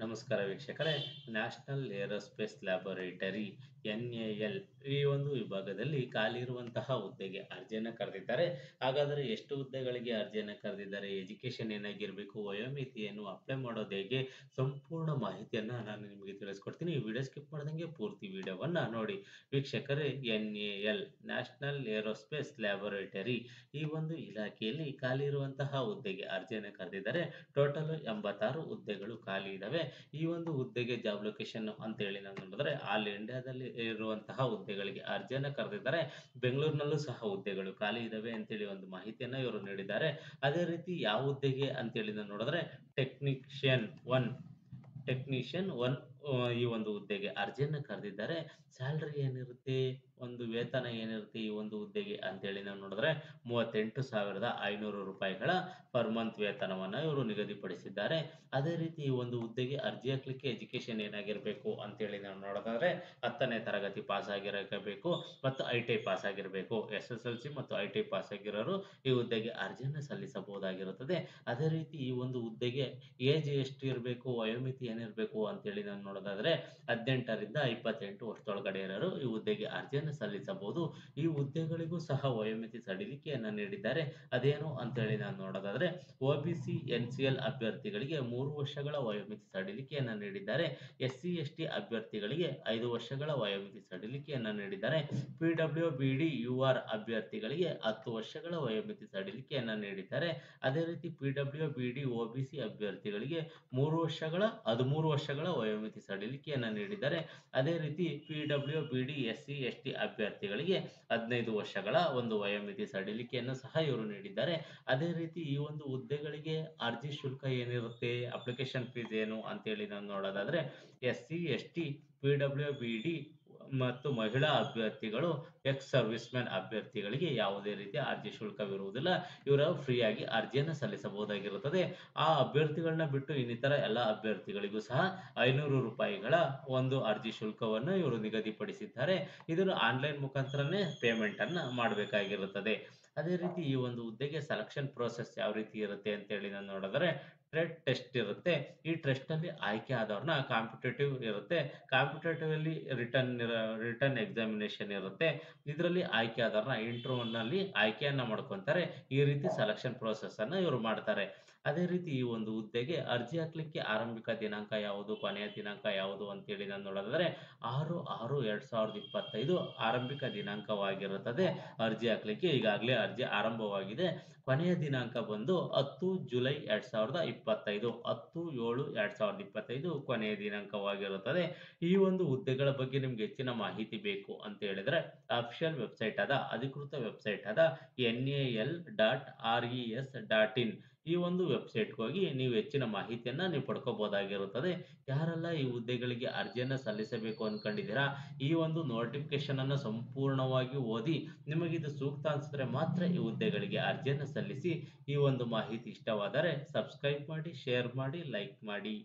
ನಮಸ್ಕಾರ ವೀಕ್ಷಕರೇ. National aerospace laboratory NAL ಈ ಒಂದು ವಿಭಾಗದಲ್ಲಿ ಖಾಲಿ ಇರುವಂತಹ ಹುದ್ದೆಗೆ ಅರ್ಜಿಯನ್ನು ಕರೆದಿದ್ದಾರೆ. ಹಾಗಾದರೆ ಎಷ್ಟು ಹುದ್ದೆಗಳಿಗೆ ಅರ್ಜಿಯನ್ನು ಕರೆದಿದ್ದಾರೆ, ಎಜುಕೇಶನ್ ಏನಾಗಿರಬೇಕು, ವಯೋಮಿತಿ ಏನು, ಅಪ್ಲೈ ಮಾಡೋದು ಹೇಗೆ, ಸಂಪೂರ್ಣ ಮಾಹಿತಿಯನ್ನು ನಾನು ನಿಮಗೆ ತಿಳಿಸ್ಕೊಡ್ತೀನಿ. ಈ ವಿಡಿಯೋ ಸ್ಕಿಪ್ ಮಾಡ್ದಂಗೆ ಪೂರ್ತಿ ವಿಡಿಯೋವನ್ನು ನೋಡಿ. ವೀಕ್ಷಕರೇ, ಎನ್ಎಎಲ್ ನ್ಯಾಷನಲ್ ಏರೋಸ್ಪೇಸ್ ಲ್ಯಾಬೊರೇಟರಿ ಈ ಒಂದು ಇಲಾಖೆಯಲ್ಲಿ ಖಾಲಿ ಇರುವಂತಹ ಹುದ್ದೆಗೆ ಅರ್ಜಿಯನ್ನು ಕರೆದಿದ್ದಾರೆ. ಟೋಟಲ್ 86 ಹುದ್ದೆಗಳು ಖಾಲಿ ಇದಾವೆ. ಈ ಒಂದು ಹುದ್ದೆಗೆ ಜಾಬ್ ಲೊಕೇಶನ್ ಅಂತ ಹೇಳಿ ನಾವು ನೋಡಿದ್ರೆ ಆಲ್ ಇಂಡಿಯಾದಲ್ಲಿ ಇರುವಂತಹ ಹುದ್ದೆಗಳಿಗೆ ಅರ್ಜಿಯನ್ನು ಕರೆದಿದ್ದಾರೆ. ಬೆಂಗಳೂರಿನಲ್ಲೂ ಸಹ ಹುದ್ದೆಗಳು ಖಾಲಿ ಇದಾವೆ ಅಂತೇಳಿ ಒಂದು ಮಾಹಿತಿಯನ್ನ ಇವರು ನೀಡಿದ್ದಾರೆ. ಅದೇ ರೀತಿ ಯಾವ ಹುದ್ದೆಗೆ ಅಂತೇಳಿ ನಾವು ನೋಡಿದ್ರೆ ಟೆಕ್ನಿಷಿಯನ್ ಒನ್ ಟೆಕ್ನಿಷಿಯನ್ ಒನ್ ಈ ಒಂದು ಹುದ್ದೆಗೆ ಅರ್ಜಿಯನ್ನು ಕರೆದಿದ್ದಾರೆ. ಸ್ಯಾಲರಿ ಏನಿರುತ್ತೆ, ಒಂದು ವೇತನ ಏನಿರುತ್ತೆ ಈ ಒಂದು ಹುದ್ದೆಗೆ ಅಂತೇಳಿ ನಾವು ನೋಡಿದ್ರೆ 38,500 ರೂಪಾಯಿಗಳ ಪರ್ ಮಂತ್ ವೇತನವನ್ನು ಇವರು ನಿಗದಿಪಡಿಸಿದ್ದಾರೆ. ಅದೇ ರೀತಿ ಈ ಒಂದು ಹುದ್ದೆಗೆ ಅರ್ಜಿ ಹಾಕ್ಲಿಕ್ಕೆ ಎಜುಕೇಶನ್ ಏನಾಗಿರಬೇಕು ಅಂತೇಳಿ ನಾವು ನೋಡೋದಾದ್ರೆ 10ನೇ ತರಗತಿ ಪಾಸ್ ಆಗಿರಬೇಕು ಮತ್ತು ಐ.ಟಿ.ಐ ಪಾಸ್ ಆಗಿರಬೇಕು. SSLC ಮತ್ತು ಐ.ಟಿ.ಐ ಪಾಸ್ ಆಗಿರೋರು ಈ ಹುದ್ದೆಗೆ ಅರ್ಜಿಯನ್ನು ಸಲ್ಲಿಸಬಹುದಾಗಿರುತ್ತದೆ. ಅದೇ ರೀತಿ ಈ ಒಂದು ಹುದ್ದೆಗೆ ಏಜ್ ಎಷ್ಟು ಇರಬೇಕು, ವಯೋಮಿತಿ ಏನಿರಬೇಕು ಅಂತೇಳಿ ನಾವು ನೋಡೋದಾದ್ರೆ 18ರಿಂದ 28 ವರ್ಷದೊಳಗಡೆ ಇರೋರು ಈ ಹುದ್ದೆಗೆ ಅರ್ಜಿಯನ್ನು ಸಲ್ಲಿಸಬಹುದು. ಈ ಹುದ್ದೆಗಳಿಗೂ ಸಹ ವಯೋಮಿತಿ ಸಡಿಲಿಕೆಯನ್ನು ನೀಡಿದ್ದಾರೆ. ಅದೇನು ಅಂತೇಳಿ ನಾವು ನೋಡೋದಾದ್ರೆ OBC NCL ಅಭ್ಯರ್ಥಿಗಳಿಗೆ 3 ವರ್ಷಗಳ ವಯೋಮಿತಿ ಸಡಿಲಿಕೆಯನ್ನು ನೀಡಿದ್ದಾರೆ. SC ST ಅಭ್ಯರ್ಥಿಗಳಿಗೆ 5 ವರ್ಷಗಳ ವಯೋಮಿತಿ ಸಡಿಲಿಕೆಯನ್ನು ನೀಡಿದ್ದಾರೆ. PWBD UR ಅಭ್ಯರ್ಥಿಗಳಿಗೆ 10 ವರ್ಷಗಳ ವಯೋಮಿತಿ ಸಡಿಲಿಕೆಯನ್ನು ನೀಡಿದ್ದಾರೆ. ಅದೇ ರೀತಿ PWBD OBC ಅಭ್ಯರ್ಥಿಗಳಿಗೆ 13 ವರ್ಷಗಳ ವಯೋಮಿತಿ ಸಡಿಲಿಕೆಯನ್ನು ನೀಡಿದ್ದಾರೆ. ಅದೇ ರೀತಿ PWBD SC ST ಅಭ್ಯರ್ಥಿಗಳಿಗೆ 15 ವರ್ಷಗಳ ಒಂದು ವಯೋಮಿತಿ ಸಡಿಲಿಕೆಯನ್ನು ಸಹ ಇವರು ನೀಡಿದ್ದಾರೆ. ಅದೇ ರೀತಿ ಈ ಒಂದು ಹುದ್ದೆಗಳಿಗೆ ಅರ್ಜಿ ಶುಲ್ಕ ಏನಿರುತ್ತೆ, ಅಪ್ಲಿಕೇಶನ್ ಫೀಸ್ ಏನು ಅಂತೇಳಿ ನಾವು ನೋಡೋದಾದ್ರೆ SC ST PWBD ಮತ್ತು ಮಹಿಳಾ ಅಭ್ಯರ್ಥಿಗಳು, ಎಕ್ಸ್ ಸರ್ವಿಸ್ ಮ್ಯಾನ್ ಅಭ್ಯರ್ಥಿಗಳಿಗೆ ಯಾವುದೇ ರೀತಿಯ ಅರ್ಜಿ ಶುಲ್ಕವಿರುವುದಿಲ್ಲ. ಇವರು ಫ್ರೀಯಾಗಿ ಅರ್ಜಿಯನ್ನು ಸಲ್ಲಿಸಬಹುದಾಗಿರುತ್ತದೆ. ಆ ಅಭ್ಯರ್ಥಿಗಳನ್ನ ಬಿಟ್ಟು ಇನ್ನಿತರ ಎಲ್ಲ ಅಭ್ಯರ್ಥಿಗಳಿಗೂ ಸಹ 500 ರೂಪಾಯಿಗಳ ಒಂದು ಅರ್ಜಿ ಶುಲ್ಕವನ್ನು ಇವರು ನಿಗದಿಪಡಿಸಿದ್ದಾರೆ. ಇದನ್ನು ಆನ್ಲೈನ್ ಮುಖಾಂತರನೇ ಪೇಮೆಂಟ್ ಅನ್ನ ಮಾಡಬೇಕಾಗಿರುತ್ತದೆ. ಅದೇ ರೀತಿ ಈ ಒಂದು ಹುದ್ದೆಗೆ ಸೆಲೆಕ್ಷನ್ ಪ್ರೋಸೆಸ್ ಯಾವ ರೀತಿ ಇರುತ್ತೆ ಅಂತೇಳಿ ನಾವು ನೋಡಿದ್ರೆ ಟ್ರೆಡ್ ಟೆಸ್ಟ್ ಇರುತ್ತೆ. ಈ ಟೆಸ್ಟ್ ಅಲ್ಲಿ ಆಯ್ಕೆ ಆದವ್ರನ್ನ ಕಾಂಪಿಟೇಟಿವ್ ಇರುತ್ತೆ. ಕಾಂಪಿಟೇಟಿವ್ ಅಲ್ಲಿ ರಿಟರ್ನ್ ಎಕ್ಸಾಮಿನೇಷನ್ ಇರುತ್ತೆ. ಇದರಲ್ಲಿ ಆಯ್ಕೆ ಆದವ್ರನ್ನ ಇಂಟರ್ವ್ಯೂ ನಲ್ಲಿ ಆಯ್ಕೆಯನ್ನ ಮಾಡ್ಕೊಂತಾರೆ. ಈ ರೀತಿ ಸೆಲೆಕ್ಷನ್ ಪ್ರೋಸೆಸ್ ಅನ್ನ ಇವರು ಮಾಡ್ತಾರೆ. ಅದೇ ರೀತಿ ಈ ಒಂದು ಹುದ್ದೆಗೆ ಅರ್ಜಿ ಹಾಕ್ಲಿಕ್ಕೆ ಆರಂಭಿಕ ದಿನಾಂಕ ಯಾವುದು, ಕೊನೆಯ ದಿನಾಂಕ ಯಾವುದು ಅಂತೇಳಿ ನಾವು ನೋಡೋದಾದ್ರೆ 6/6/2025 ಆರಂಭಿಕ ದಿನಾಂಕವಾಗಿರುತ್ತದೆ. ಅರ್ಜಿ ಹಾಕ್ಲಿಕ್ಕೆ ಈಗಾಗಲೇ ಅರ್ಜಿ ಆರಂಭವಾಗಿದೆ. ಕೊನೆಯ ದಿನಾಂಕ ಬಂದು 10 ಜುಲೈ 2025, 10/7/2025 ಕೊನೆಯ ದಿನಾಂಕವಾಗಿರುತ್ತದೆ. ಈ ಒಂದು ಹುದ್ದೆಗಳ ಬಗ್ಗೆ ನಿಮ್ಗೆ ಹೆಚ್ಚಿನ ಮಾಹಿತಿ ಬೇಕು ಅಂತ ಹೇಳಿದ್ರೆ ಅಫಿಷಿಯಲ್ ವೆಬ್ಸೈಟ್ ಆದ ಅಧಿಕೃತ ವೆಬ್ಸೈಟ್ ಆದ NAL.RES.in ಈ ಒಂದು ವೆಬ್ಸೈಟ್‌ಗೆ ಹೋಗಿ ನೀವು ಹೆಚ್ಚಿನ ಮಾಹಿತಿಯನ್ನ ನೀವು ಪಡ್ಕೋಬಹುದಾಗಿರುತ್ತದೆ. ಯಾರೆಲ್ಲ ಈ ಹುದ್ದೆಗಳಿಗೆ ಅರ್ಜಿಯನ್ನ ಸಲ್ಲಿಸಬೇಕು ಅನ್ಕೊಂಡಿದ್ದೀರಾ, ಈ ಒಂದು ನೋಟಿಫಿಕೇಶನ್ ಅನ್ನ ಸಂಪೂರ್ಣವಾಗಿ ಓದಿ ನಿಮಗಿದು ಸೂಕ್ತ ಅನ್ಸಿದ್ರೆ ಮಾತ್ರ ಈ ಹುದ್ದೆಗಳಿಗೆ ಅರ್ಜಿಯನ್ನ ಸಲ್ಲಿಸಿ. ಈ ಒಂದು ಮಾಹಿತಿ ಇಷ್ಟವಾದರೆ ಸಬ್ಸ್ಕ್ರೈಬ್ ಮಾಡಿ, ಶೇರ್ ಮಾಡಿ, ಲೈಕ್ ಮಾಡಿ.